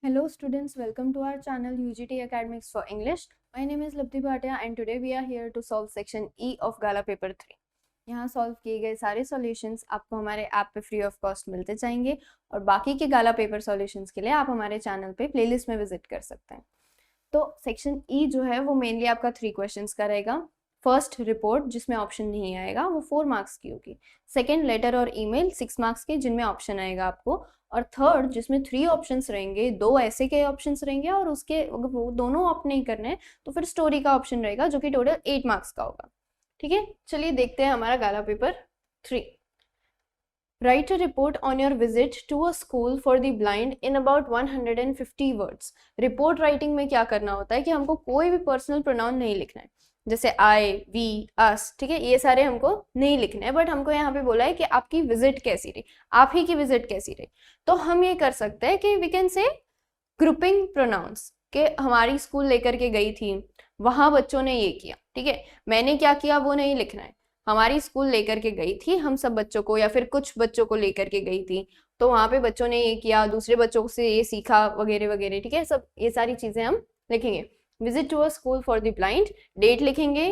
Hello students, welcome to our channel UGT Academics for English. My name is Lapti Bhatia and today we are here to solve section E of Gala paper 3. यहाँ solve किए गए सारे solutions आपको हमारे app पे free of cost मिलते जाएंगे और बाकी के गाला पेपर सॉल्यूशंस के लिए आप हमारे चैनल पे प्लेलिस्ट में विजिट कर सकते हैं। तो सेक्शन ई जो है वो मेनली आपका 3 क्वेश्चंस का रहेगा। फर्स्ट रिपोर्ट जिसमें ऑप्शन नहीं आएगा वो 4 मार्क्स की होगी। सेकंड लेटर और ईमेल 6 मार्क्स के जिनमें ऑप्शन आएगा आपको। और थर्ड जिसमें 3 ऑप्शंस रहेंगे, 2 ऐसे के ऑप्शंस रहेंगे और उसके वो दोनों ऑप्ट नहीं करने तो फिर स्टोरी का ऑप्शन रहेगा जो कि टोटल 8 मार्क्स का होगा। ठीक है, चलिए देखते हैं हमारा गाला paper 3। Write a report on your visit to a school for the blind in about 150 words. Report writing में क्या करना होता है कि हमको कोई भी पर्सनल प्रोनाउन नहीं लिखना है, जैसे आई, वी, अस, ठीक है, ये सारे हमको नहीं लिखने हैं। बट हमको यहाँ पे बोला है कि आपकी विजिट कैसी रही, आप ही की विजिट कैसी रही। तो हम ये कर सकते हैं कि we can say grouping pronounce के हमारी स्कूल लेकर के गई थी, वहां बच्चों ने ये किया, ठीक है, मैंने क्या किया वो नहीं लिखना है। हमारी स्कूल लेकर के गई थी हम सब बच्चों को या फिर कुछ बच्चों को लेकर के गई थी, तो वहां पे बच्चों ने ये किया, दूसरे बच्चों से ये सीखा वगैरह वगैरह, ठीक है, सब ये सारी चीजें हम लिखेंगे। Visit to a school for the blind, date लिखेंगे,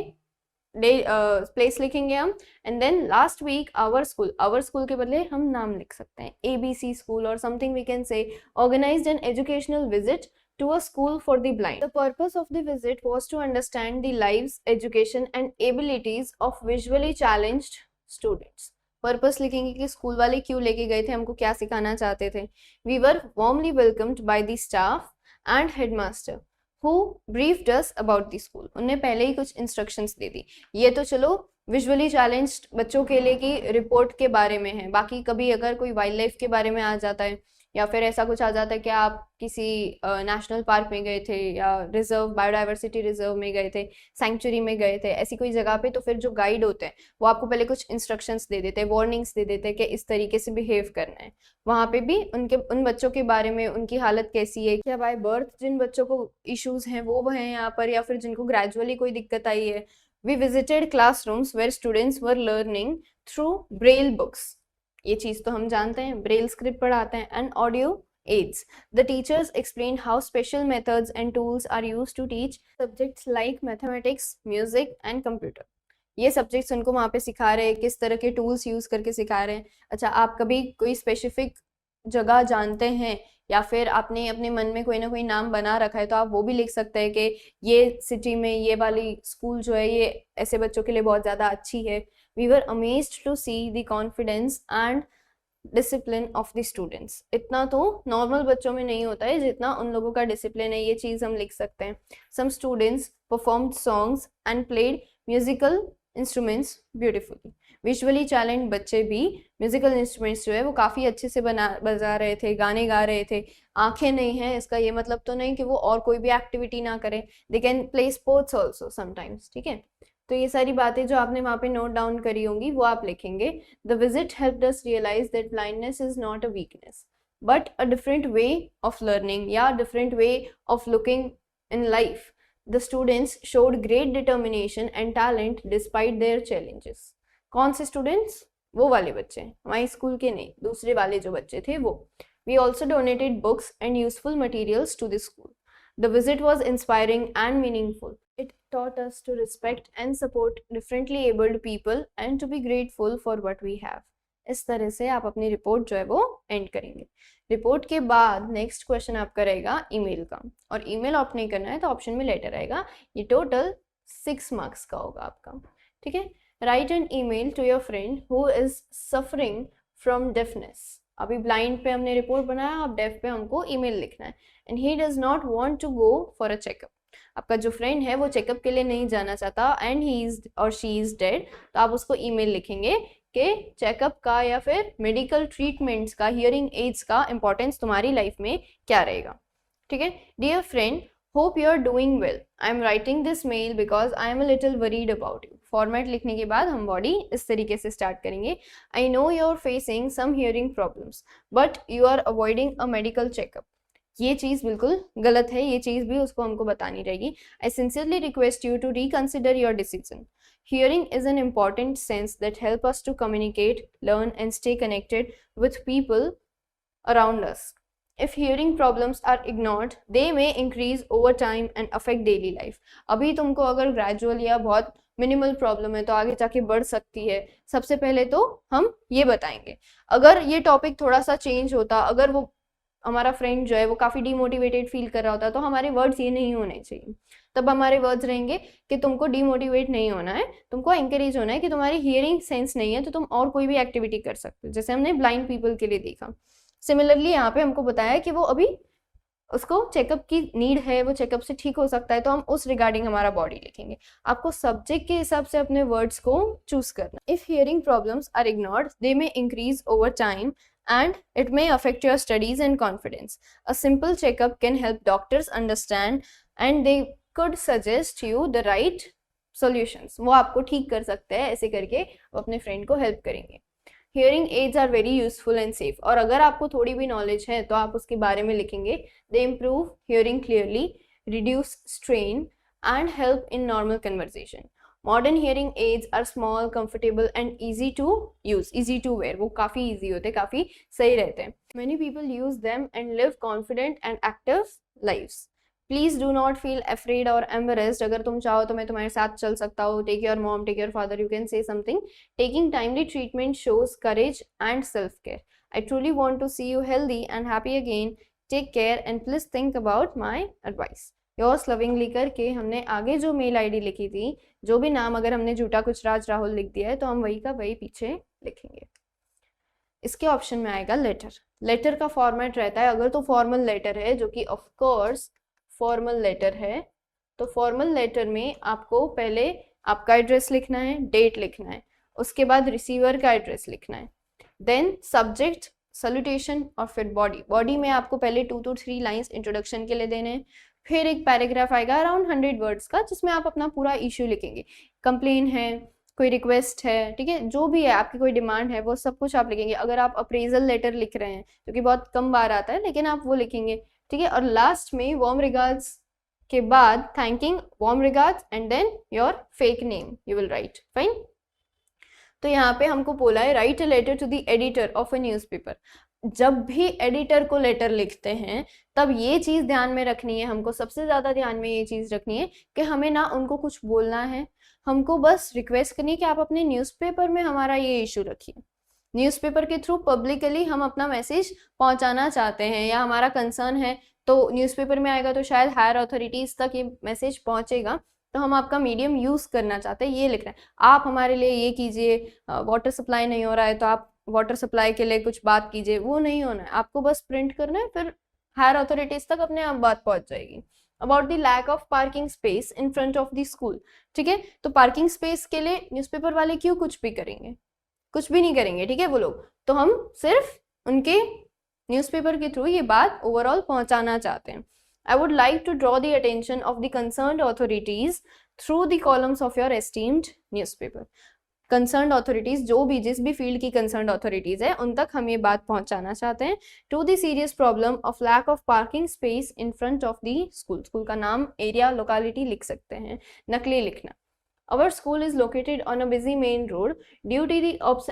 प्लेस लिखेंगे हम, and then last week our school के बदले हम नाम लिख सकते हैं, ABC स्कूल और something we can say organised an educational visit to a school for the blind. The purpose of the visit was to understand the lives, education and abilities of visually challenged students. Purpose लिखेंगे कि school वाले क्यों लेके गए थे, हमको क्या सिखाना चाहते थे। We were warmly welcomed by the staff and headmaster who briefed us about the school. उन्होंने पहले ही कुछ instructions दे दी। ये तो चलो विजुअली चैलेंज्ड बच्चों के लिए की रिपोर्ट के बारे में है, बाकी कभी अगर कोई वाइल्ड लाइफ के बारे में आ जाता है या फिर ऐसा कुछ आ जाता है कि आप किसी नेशनल पार्क में गए थे या रिजर्व, बायोडाइवर्सिटी रिजर्व में गए थे, सैंक्चुरी में गए थे, ऐसी कोई जगह पे, तो फिर जो गाइड होते हैं वो आपको पहले कुछ इंस्ट्रक्शंस दे देते हैं, वार्निंग्स दे देते हैं कि इस तरीके से बिहेव करना है। वहाँ पे भी उन बच्चों के बारे में, उनकी हालत कैसी है, क्या बाय बर्थ जिन बच्चों को इश्यूज हैं वो हैं यहाँ पर, या फिर जिनको ग्रेजुअली कोई दिक्कत आई है। We visited classrooms where students were learning through braille books, ये चीज तो हम जानते हैं, ब्रेल स्क्रिप्ट पढ़ाते हैं, and audio aids. The teachers explained how special methods and tools are used to teach subjects like mathematics, music and computer. ये subjects उनको वहाँ पे सिखा रहे हैं, किस तरह के टूल्स यूज करके सिखा रहे हैं। अच्छा, आप कभी कोई स्पेसिफिक जगह जानते हैं या फिर आपने अपने मन में कोई ना कोई नाम बना रखा है तो आप वो भी लिख सकते हैं कि ये सिटी में ये वाली स्कूल जो है ये ऐसे बच्चों के लिए बहुत ज्यादा अच्छी है। We were amazed to see the confidence and discipline of the students. इतना तो नॉर्मल बच्चों में नहीं होता है जितना उन लोगों का डिसिप्लिन है, ये चीज हम लिख सकते हैं। Some students performed songs and played musical instruments beautifully. Visually challenged बच्चे भी म्यूजिकल इंस्ट्रूमेंट्स जो है वो काफी अच्छे से बजा रहे थे, गाने गा रहे थे। आंखें नहीं है इसका ये मतलब तो नहीं कि वो और कोई भी एक्टिविटी ना करें, they can play sports also sometimes, ठीक है। तो ये सारी बातें जो आपने वहाँ पे नोट डाउन करी होंगी वो आप लिखेंगे। The visit helped us realise that blindness is not a weakness but a different way of learning या different way of looking in life. The students showed great determination and talent despite their challenges. कौन से students? वो वाले बच्चे, हमारे school के नहीं, दूसरे वाले जो बच्चे थे वो। We also donated books and useful materials to the school. The visit was inspiring and meaningful. It taught us to respect and support differently abled people and to be grateful for what we have. इस तरह से आप अपनी report जो है वो and करेंगे। Report के बाद नेक्स्ट क्वेश्चन आपका रहेगा ईमेल का, और ईमेल ऑप्ट नहीं करना है तो ऑप्शन में लेटर आएगा। ये टोटल 6 मार्क्स का होगा आपका, ठीक है। Write an email to your friend who is suffering from deafness. अभी ब्लाइंड पे हमने रिपोर्ट बनाया, अब डेफ पे हमको ईमेल लिखना है। And he does not want to go for a checkup. आपका जो फ्रेंड है वो चेकअप के लिए नहीं जाना चाहता, एंड ही इज और शी इज डेड, तो आप उसको ईमेल लिखेंगे कि चेकअप का या फिर मेडिकल ट्रीटमेंट्स का, हियरिंग एड्स का इंपॉर्टेंस तुम्हारी लाइफ में क्या रहेगा, ठीक है। Dear friend, hope you are doing well, I am writing this mail because I am a little worried about you. Format लिखने के बाद हम बॉडी इस तरीके से स्टार्ट करेंगे। I know you are facing some hearing problems but you are avoiding a medical checkup. ये चीज बिल्कुल गलत है, ये चीज भी उसको हमको बतानी रहेगी। I sincerely request you to reconsider your decision. Hearing is an important sense that help us to communicate, learn and stay connected with people around us. If hearing problems are ignored, they may increase over time and affect daily life. अभी तुमको अगर gradual या बहुत minimal problem है तो आगे जाके बढ़ सकती है। सबसे पहले तो हम ये बताएंगे। अगर ये टॉपिक थोड़ा सा चेंज होता, अगर वो हमारा फ्रेंड जो है वो काफ़ी डिमोटिवेटेड फील कर रहा होता, तो हमारे वर्ड्स ये नहीं होने चाहिए। तब हमारे वर्ड्स रहेंगे कि तुमको डिमोटिवेट नहीं होना है, तुमको एंकरेज होना है कि तुम्हारी हियरिंग सेंस नहीं है तो तुम और कोई भी एक्टिविटी कर सकते हो, जैसे हमने ब्लाइंड पीपल के लिए देखा। सिमिलरली यहाँ पे हमको बताया कि वो अभी उसको चेकअप की नीड है, वो चेकअप से ठीक हो सकता है, तो हम उस रिगार्डिंग हमारा बॉडी लिखेंगे। आपको सब्जेक्ट के हिसाब से अपने वर्ड्स को चूज करना। If hearing problems are ignored, they may increase over time and it may affect your studies and confidence. A simple checkup can help doctors understand and they could suggest you the right solutions. वो आपको ठीक कर सकते हैं, ऐसे करके वो अपने फ्रेंड को हेल्प करेंगे। Hearing aids are very useful and safe, और अगर आपको थोड़ी भी नॉलेज है तो आप उसके बारे में लिखेंगे। They improve hearing clearly, reduce strain and help in normal conversation. Modern hearing aids are small, comfortable and easy to use, easy to wear. वो काफ़ी ईजी होते हैं, काफ़ी सही रहते हैं। Many people use them and live confident and active lives. Please do not feel afraid और embarrassed. अगर तुम चाहो तो मैं तुम्हारे साथ चल सकता हूँ। Take your mom, take your father, you can say something. Taking timely treatment shows courage and self care. I truly want to see you healthy and happy again. Take care and please think about my advice. Yours lovingly करके हमने आगे जो mail ID लिखी थी, जो भी नाम अगर हमने झूठा कुछ राज राहुल लिख दिया है तो हम वही का वही पीछे लिखेंगे। इसके ऑप्शन में आएगा लेटर। लेटर का फॉर्मेट रहता है, अगर तो फॉर्मल लेटर है, जो कि ऑफ कोर्स फॉर्मल लेटर है, तो फॉर्मल लेटर में आपको पहले आपका एड्रेस लिखना है, डेट लिखना है, उसके बाद रिसीवर का एड्रेस लिखना है, देन सब्जेक्ट, सल्यूटेशन और फिर बॉडी। बॉडी में आपको पहले 2 to 3 लाइंस इंट्रोडक्शन के लिए देने हैं, फिर एक पैराग्राफ आएगा अराउंड 100 वर्ड्स का, जिसमें आप अपना पूरा इश्यू लिखेंगे। कंप्लेन है, कोई रिक्वेस्ट है, ठीक है, जो भी है, आपकी कोई डिमांड है, वो सब कुछ आप लिखेंगे। अगर आप अप्रेजल लेटर लिख रहे हैं, जो कि बहुत कम बार आता है, लेकिन आप वो लिखेंगे, ठीक है। और लास्ट में वार्म रिगार्ड्स के बाद thanking, warm regards and then your fake name you will write. Fine. तो यहाँ पे हमको बोला है write a letter to the editor of a newspaper. जब भी एडिटर को लेटर लिखते हैं तब ये चीज़ ध्यान में रखनी है, हमको सबसे ज़्यादा ध्यान में ये चीज़ रखनी है कि हमें ना उनको कुछ बोलना है, हमको बस रिक्वेस्ट करनी है कि आप अपने न्यूज़पेपर में हमारा ये इशू रखिए। न्यूज़पेपर के थ्रू पब्लिकली हम अपना मैसेज पहुंचाना चाहते हैं या हमारा कंसर्न है, तो न्यूज़पेपर में आएगा तो शायद हायर अथॉरिटीज़ तक ये मैसेज पहुंचेगा, तो हम आपका मीडियम यूज़ करना चाहते हैं, ये लिख रहे हैं। आप हमारे लिए ये कीजिए, वाटर सप्लाई नहीं हो रहा है तो आप वाटर सप्लाई के लिए कुछ बात कीजिए, वो नहीं होना है। आपको बस प्रिंट करना है, फिर हायर अथॉरिटीज तक अपने आप बात पहुंच जाएगी। About the lack of parking space in front of the school, ठीक है। तो पार्किंग स्पेस के लिए न्यूज़पेपर वाले क्यों कुछ भी करेंगे? कुछ भी नहीं करेंगे, ठीक है वो लोग। तो हम सिर्फ उनके न्यूज़पेपर के थ्रू ये बात ओवरऑल पहुंचाना चाहते हैं। I would like to draw the attention of the concerned authorities through the columns of your esteemed newspaper. Concern authorities, जो भी जिस भी फील्ड की कंसर्न अथॉरिटीज है, उन तक हम ये बात पहुंचाना चाहते हैं। To the serious problem of lack of parking space in front of the school. School का नाम, एरिया, लोकेलिटी लिख सकते हैं, नकली लिखना। Our school is located on a busy main road. Due to the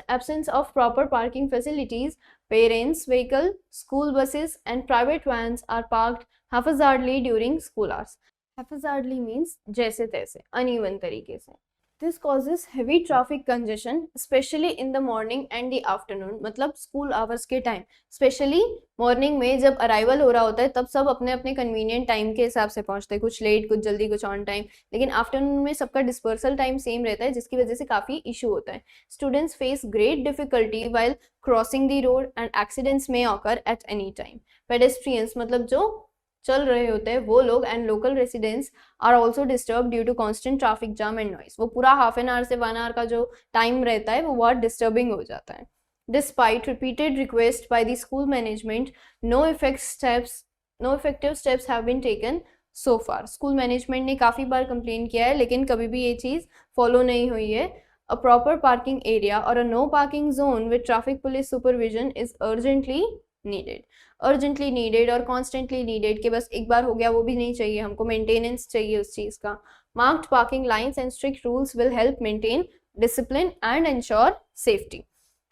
absence of proper parking facilities, parents' vehicle, school buses and private vans are parked haphazardly during school hours. Haphazardly means जैसे तैसे, uneven तरीके से। This causes heavy traffic congestion, especially in the morning and the afternoon. मतलब school hours के time, specially morning में जब arrival हो रहा होता है तब सब अपने अपने कन्वीनियंट टाइम के हिसाब से पहुंचते हैं, कुछ लेट, कुछ जल्दी, कुछ ऑन टाइम। लेकिन आफ्टरनून में सबका डिस्पर्सल टाइम सेम रहता है, जिसकी वजह से काफ़ी इशू होता है। Students face great difficulty while crossing the road and accidents में occur at any time. Pedestrians मतलब जो चल रहे होते हैं वो लोग and local residents are also disturb due to constant traffic jam and noise. वो पूरा हाफ एन आवर से 1 आवर का जो टाइम रहता है वो बहुत डिस्टर्बिंग हो जाता है। Despite repeated request by the school management, no effective steps have been taken so far. School management ने काफ़ी बार कंप्लेन किया है लेकिन कभी भी ये चीज़ फॉलो नहीं हुई है। A proper parking area or a no parking zone with traffic police supervision is urgently needed और कॉन्स्टेंटली नीडेड के बस एक बार हो गया वो भी नहीं चाहिए, हमको मेंटेनेंस चाहिए उस चीज़ का। Marked parking lines and strict rules will help maintain discipline and ensure safety.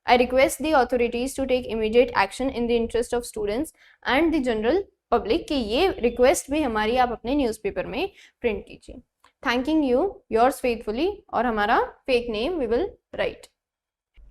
I request the authorities to take immediate action in the interest of students and the general public कि ये request भी हमारी आप अपने newspaper में print कीजिए. Thanking you, yours faithfully, और हमारा fake name we will write.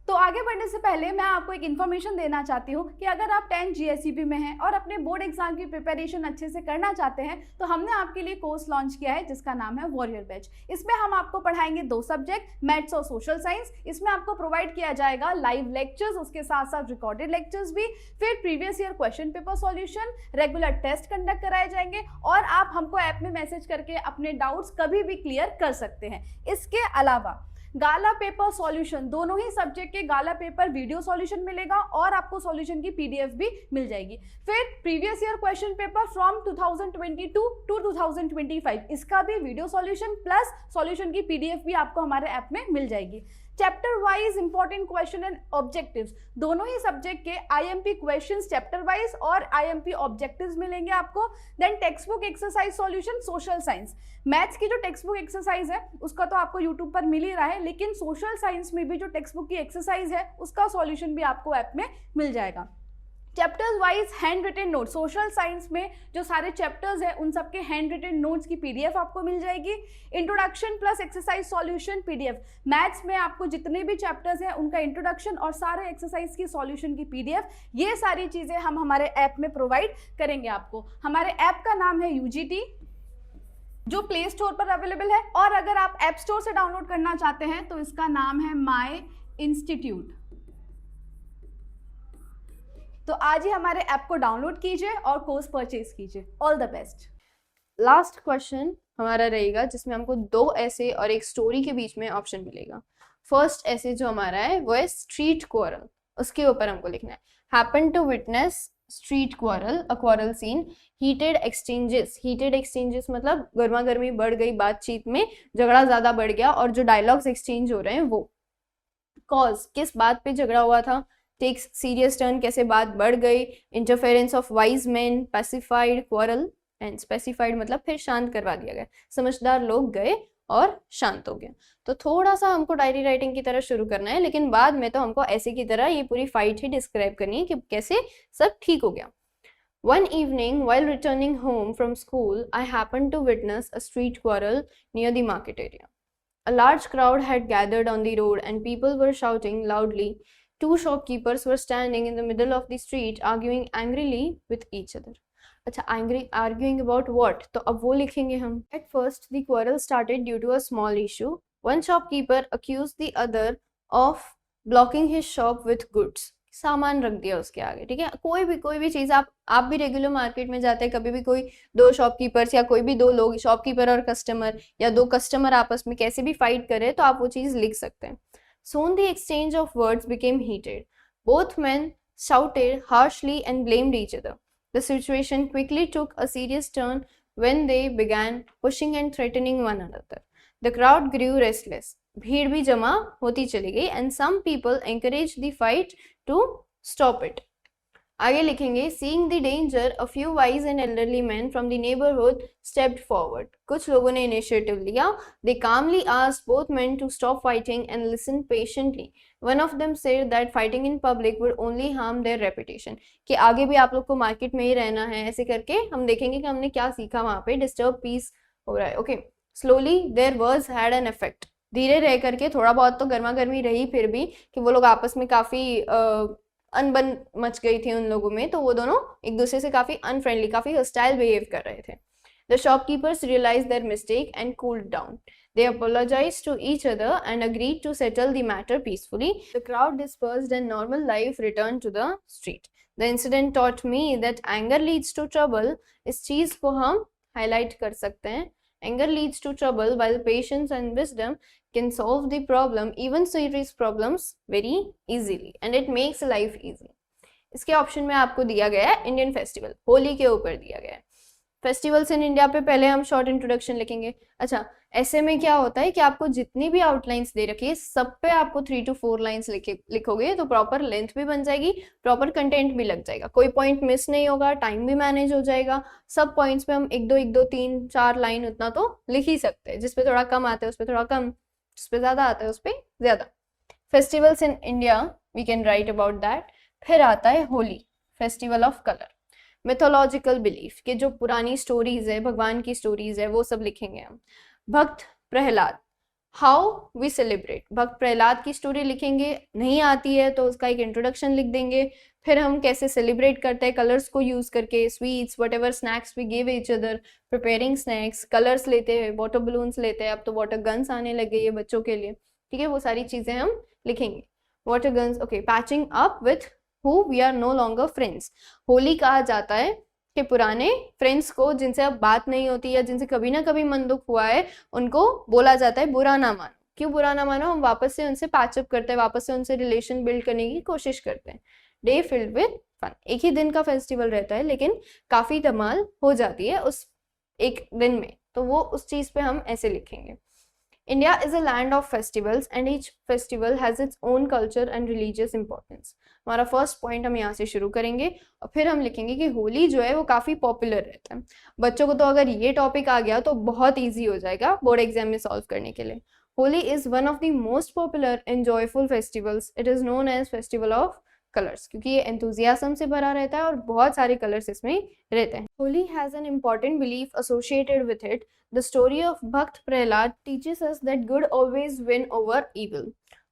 तो आगे बढ़ने से पहले मैं आपको एक इन्फॉर्मेशन देना चाहती हूँ कि अगर आप 10 GSEB में हैं और अपने बोर्ड एग्जाम की प्रिपरेशन अच्छे से करना चाहते हैं तो हमने आपके लिए कोर्स लॉन्च किया है जिसका नाम है वॉरियर बैच. इसमें हम आपको पढ़ाएंगे 2 सब्जेक्ट, मैथ्स और सोशल साइंस. इसमें आपको प्रोवाइड किया जाएगा लाइव लेक्चर्स, उसके साथ साथ रिकॉर्डेड लेक्चर्स भी, फिर previous year question paper solution, regular test conduct कराए जाएंगे और आप हमको ऐप में मैसेज करके अपने डाउट्स कभी भी क्लियर कर सकते हैं. इसके अलावा गाला पेपर सॉल्यूशन, दोनों ही सब्जेक्ट के गाला पेपर वीडियो सॉल्यूशन मिलेगा और आपको सॉल्यूशन की पीडीएफ भी मिल जाएगी. फिर previous year question paper from 2022 to 2025, इसका भी वीडियो सॉल्यूशन प्लस सॉल्यूशन की पीडीएफ भी आपको हमारे ऐप में मिल जाएगी. Chapter wise important question and objectives, दोनों ही सब्जेक्ट के आईएमपी क्वेश्चंस चैप्टर वाइज और आईएमपी ऑब्जेक्टिव्स मिलेंगे आपको. Then text book exercise solution social science, maths की जो टेक्स्ट बुक एक्सरसाइज है उसका तो आपको यूट्यूब पर मिल ही रहा है, लेकिन सोशल साइंस में भी जो टेक्स्ट बुक की एक्सरसाइज है उसका सॉल्यूशन भी आपको ऐप में मिल जाएगा. Chapters wise hand written note, social science में जो सारे चैप्टर्स हैं उन सबके हैंड रिटन नोट्स की पीडीएफ आपको मिल जाएगी. Introduction plus exercise solution PDF, maths में आपको जितने भी चैप्टर्स हैं उनका इंट्रोडक्शन और सारे एक्सरसाइज की सॉल्यूशन की पीडीएफ, ये सारी चीज़ें हम हमारे ऐप में प्रोवाइड करेंगे आपको. हमारे ऐप का नाम है यूजीटी, जो प्ले स्टोर पर अवेलेबल है, और अगर आप ऐप स्टोर से डाउनलोड करना चाहते हैं तो इसका नाम है माई इंस्टीट्यूट. तो आज ही हमारे ऐप को डाउनलोड कीजिए और कोर्स परचेज कीजिए. All the best. Last question हमारा रहेगा जिसमें हमको 2 ऐसे और एक स्टोरी के बीच में ऑप्शन मिलेगा. फर्स्ट ऐसे जो हमारा है वो है स्ट्रीट क्वारल, उसके ऊपर हमको लिखना है happen to witness street quarrel, a quarrel scene, heated exchanges. Heated exchanges मतलब गर्मा गर्मी बढ़ गई, बातचीत में झगड़ा ज्यादा बढ़ गया और जो डायलॉग्स एक्सचेंज हो रहे हैं वो. कॉज, किस बात पे झगड़ा हुआ था. टेक्स सीरियस टर्न, कैसे बात बढ़ गई. Interference of wise man, pacified quarrel, and specified मतलब फिर शांत करवा दिया गया, समझदार लोग गए और शांत हो गया. तो थोड़ा सा हमको डायरी राइटिंग की तरह शुरू करना है, लेकिन बाद में तो हमको ऐसे की तरह ये पूरी फाइट ही डिस्क्राइब करनी है कि कैसे सब ठीक हो गया. One evening, while returning home from school, I happened to witness a street quarrel near the market area. A large crowd had gathered on the road and people were shouting loudly. 2 shopkeepers were standing in the middle of the street arguing angrily with each other. अच्छा, arguing about what? तो अब वो लिखेंगे हम. At first, the quarrel started due to a small issue. One shopkeeper accused the other of blocking his shop with goods. सामान रख दिया उसके आगे, ठीक है. कोई भी चीज़ आप भी रेगुलर मार्केट में जाते हैं, कभी भी कोई 2 शॉपकीपर्स या कोई भी 2 लोग, शॉपकीपर और कस्टमर या 2 कस्टमर आपस में कैसे भी फाइट करे तो आप वो चीज़ लिख सकते हैं. Soon the exchange of words became heated. Both men shouted harshly and blamed each other. The situation quickly took a serious turn when they began pushing and threatening one another. The crowd grew restless. भीड़ भी जमा होती चली गई and some people encouraged the fight to stop it. आगे लिखेंगे seeing the danger, a few wise and elderly men from the neighborhood stepped forward. कुछ लोगों ने initiative लिया. They calmly asked both men to stop fighting and listen patiently. One of them said that fighting in public would only harm their reputation. कि आगे भी आप लोग को मार्केट में ही रहना है, ऐसे करके हम देखेंगे कि हमने क्या सीखा वहाँ पे. डिस्टर्ब पीस हो रहा है. Okay, slowly their words had an effect. धीरे रह करके थोड़ा बहुत तो गर्मा गर्मी रही फिर भी कि वो लोग आपस में काफी अनबन मच गई थी उन लोगों में, तो वो दोनों एक दूसरे से काफी अनफ्रेंडली, काफी हॉस्टाइल बिहेव कर रहे थे. The shopkeepers realized their mistake and cooled down. They apologized to each other and agreed to settle the matter peacefully. The crowd dispersed and normal life returned to the street. The incident taught me that anger leads to trouble. इस चीज को हम highlight कर सकते हैं. Anger leads to trouble while patience and wisdom can solve the problem, even serious problems, very easily, and it makes life easy. इसके option में आपको दिया गया है इंडियन फेस्टिवल, होली के ऊपर दिया गया है. फेस्टिवल्स इन इंडिया पे पहले हम शॉर्ट इंट्रोडक्शन लिखेंगे. अच्छा, ऐसे में क्या होता है कि आपको जितनी भी आउटलाइंस दे रखी है सब पे आपको 3 to 4 लाइंस लिखोगे तो प्रॉपर लेंथ भी बन जाएगी, प्रॉपर कंटेंट भी लग जाएगा, कोई पॉइंट मिस नहीं होगा, टाइम भी मैनेज हो जाएगा. सब पॉइंट्स पे हम 1 2 3 4 लाइन उतना तो लिख ही सकते हैं. जिसपे थोड़ा कम आता है उस पर थोड़ा कम, जिस पे ज्यादा आता है उस पर ज्यादा. Festivals in India we can write about that. फिर आता है Holi, festival of colour. Mythological belief के जो पुरानी स्टोरीज है, भगवान की स्टोरीज है, वो सब लिखेंगे हम। भक्त प्रहलाद, हाउ वी सेलिब्रेट। भक्त प्रहलाद की स्टोरी लिखेंगे, नहीं आती है तो उसका एक इंट्रोडक्शन लिख देंगे। फिर हम कैसे सेलिब्रेट करते हैं कलर्स को यूज करके, sweets, whatever snacks we give each other, preparing snacks, colours लेते हैं, वाटर बलून्स लेते हैं, अब तो वाटर गन्स आने लगे ये बच्चों के लिए, ठीक है, वो सारी चीजें हम लिखेंगे। Water guns, okay. Patching up with who we are no longer friends. Holi कहा जाता है कि पुराने फ्रेंड्स को जिनसे अब बात नहीं होती या जिनसे कभी ना कभी मन दुख हुआ है, उनको बोला जाता है बुरा ना मानो। क्यों बुरा ना मानो? हम वापस से उनसे पैचअप करते हैं, वापस से उनसे रिलेशन बिल्ड करने की कोशिश करते हैं। डे फिल्ड विद फन, एक ही दिन का फेस्टिवल रहता है लेकिन काफी धमाल हो जाती है उस एक दिन में, तो वो उस चीज पे हम ऐसे लिखेंगे। India is a land of festivals and each festival has its own culture and religious importance. हमारा फर्स्ट पॉइंट हम यहाँ से शुरू करेंगे और फिर हम लिखेंगे कि होली जो है वो काफ़ी पॉपुलर रहता है। बच्चों को तो अगर ये टॉपिक आ गया तो बहुत ईजी हो जाएगा बोर्ड एग्जाम में सॉल्व करने के लिए। Holi is one of the most popular and joyful festivals. It is known as festival of colours, क्योंकि ये एंथुजियाज्म से भरा रहता है और बहुत सारे कलर्स इसमें रहते हैं। Holi has an important belief associated with it. The story of Bhakt Prahlad teaches us that good always win over evil.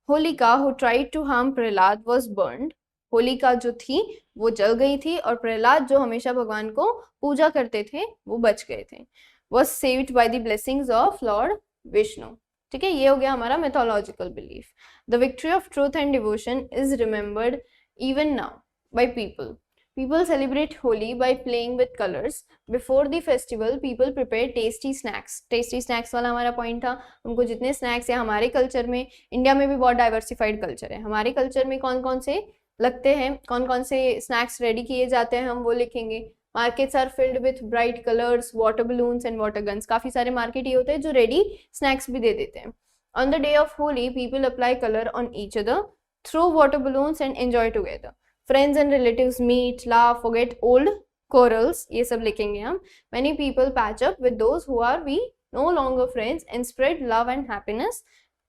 Holika, who tried to harm Prahlad, was burned. Holika जो थी वो जल गई थी और प्रहलाद जो हमेशा भगवान को पूजा करते थे वो बच गए थे। Was saved by the blessings of Lord Vishnu. ठीक है, ये हो गया हमारा mythological belief. The victory of truth and devotion is remembered even now by people. People celebrate Holi by playing with colors. Before the festival, people prepare tasty snacks. Tasty snacks वाला हमारा point था। उनको जितने snacks है हमारे culture में, India में भी बहुत डाइवर्सिफाइड कल्चर है, हमारे कल्चर में कौन कौन से लगते हैं, कौन कौन से स्नैक्स रेडी किए जाते हैं, हम वो लिखेंगे। Markets are filled with bright colours, water balloons and water guns. काफ़ी सारे मार्केट ये होते हैं जो रेडी स्नैक्स भी दे देते हैं। On the day of Holi, people apply colour on each other through water balloons and enjoy together. Friends and relatives meet, laugh, forget old quarrels, ये सब लिखेंगे हम। Many people patch up with those who are we no longer friends and spread love and happiness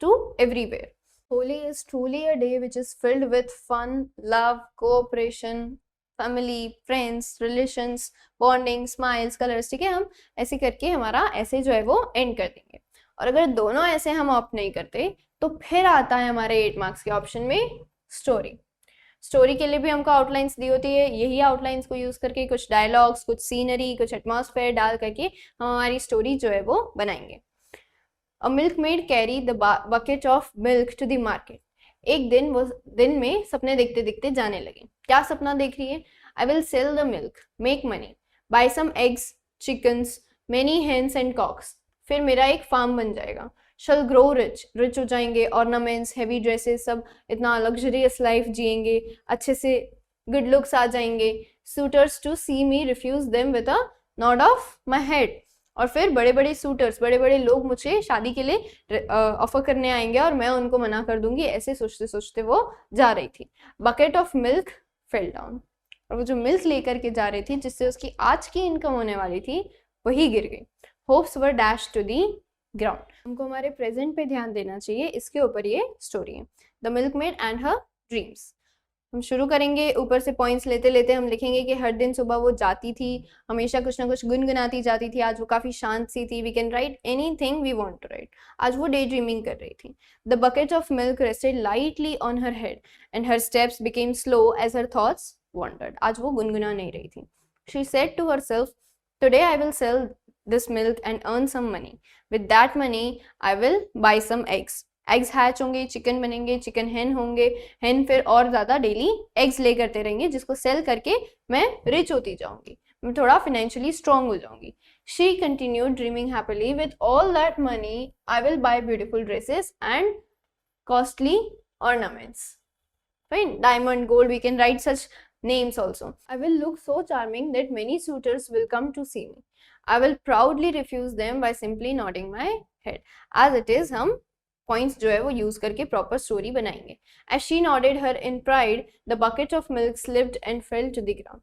to everywhere. Holi is truly a day which is filled with fun, love, cooperation, family, friends, relations, bonding, smiles, colors, ठीक है। हम ऐसे करके हमारा ऐसे जो है वो एंड कर देंगे। और अगर दोनों ऐसे हम ऑप्ट नहीं करते तो फिर आता है हमारे 8 मार्क्स के ऑप्शन में स्टोरी। स्टोरी के लिए भी हमको आउटलाइंस दी होती है, यही आउटलाइंस को यूज करके कुछ डायलॉग्स, कुछ सीनरी, कुछ एटमॉस्फेयर डाल करके हम हमारी स्टोरी जो है वो बनाएंगे। A milkmaid carry the bucket of milk to the market. एक दिन वो दिन में सपने देखते देखते जाने लगे। क्या सपना देख रही है? I will sell the milk, make money, buy some eggs, chickens, many hens and cocks. फिर मेरा एक फार्म बन जाएगा। शल ग्रो रिच, रिच हो जाएंगे, ऑर्नामेंट्स, हैवी ड्रेसेस, सब इतना लग्जरियस लाइफ जिएंगे, अच्छे से गुड लुक्स आ जाएंगे। Suitors to see me refuse them with a nod of my head. और फिर बड़े बड़े सूटर्स, बड़े बड़े लोग मुझे शादी के लिए ऑफर करने आएंगे और मैं उनको मना कर दूंगी। ऐसे सोचते सोचते वो जा रही थी। Bucket of milk fell down, और वो जो मिल्क लेकर के जा रही थी जिससे उसकी आज की इनकम होने वाली थी वही गिर गई। Hopes were dashed to the ground. हमको हमारे प्रेजेंट पे ध्यान देना चाहिए, इसके ऊपर ये स्टोरी है। The milkmaid and her dreams. हम शुरू करेंगे, ऊपर से पॉइंट्स लेते लेते हम लिखेंगे कि हर दिन सुबह वो जाती थी, हमेशा कुछ ना कुछ गुनगुनाती जाती थी। आज वो काफ़ी शांत सी थी। We can write anything we want to write. आज वो डे ड्रीमिंग कर रही थी। The bucket of milk rested lightly on her head and her steps became slow as her thoughts wandered. आज वो गुनगुना नहीं रही थी। She said to herself, today I will sell this milk and earn some money. With that money, I will buy some eggs. Eggs hatch होंगे, chicken बनेंगे, chicken हेन होंगे, हेन फिर और ज़्यादा डेली एग्स ले करते रहेंगे जिसको सेल करके मैं रिच होती जाऊंगी, मैं थोड़ा फाइनेंशियली स्ट्रॉन्ग हो जाऊंगी। She continued dreaming happily with all that money I will buy beautiful dresses and costly ornaments. Fine, diamond, gold, we can write such names also. I will look so charming that many suitors will come to see me. I will proudly refuse them by simply nodding my head. As it is, हम points जो है वो use करके proper story बनाएंगे. As she nodded her in pride, the bucket of milk slipped and fell to the ground.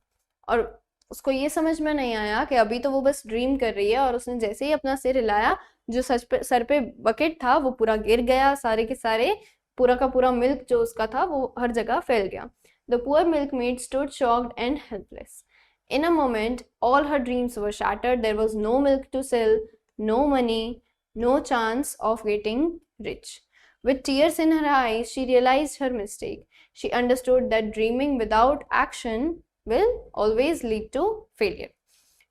और उसको ये समझ में नहीं आया कि अभी तो वो बस ड्रीम कर रही है और उसने जैसे ही अपना सिर हिलाया जो सर पे बकेट था वो पूरा गिर गया, सारे के सारे पूरा का पूरा मिल्क जो उसका था वो हर जगह फैल गया. The poor milkmaid stood shocked and helpless. In a moment, all her dreams were shattered. There was no milk to sell, no money, no chance of getting rich. With tears in her eyes, she realized her mistake. She understood that dreaming without action will always lead to failure.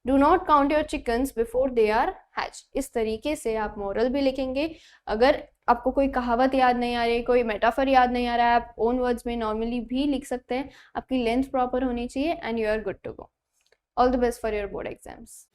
Do not count your chickens before they are hatched. इस तरीके से आप moral भी लिखेंगे. अगर आपको कोई कहावत याद नहीं आ रही, कोई मेटाफर याद नहीं आ रहा है, आप ओन वर्ड्स में नॉर्मली भी लिख सकते हैं. आपकी लेंथ प्रॉपर होनी चाहिए and you are good to go. All the best for your board exams.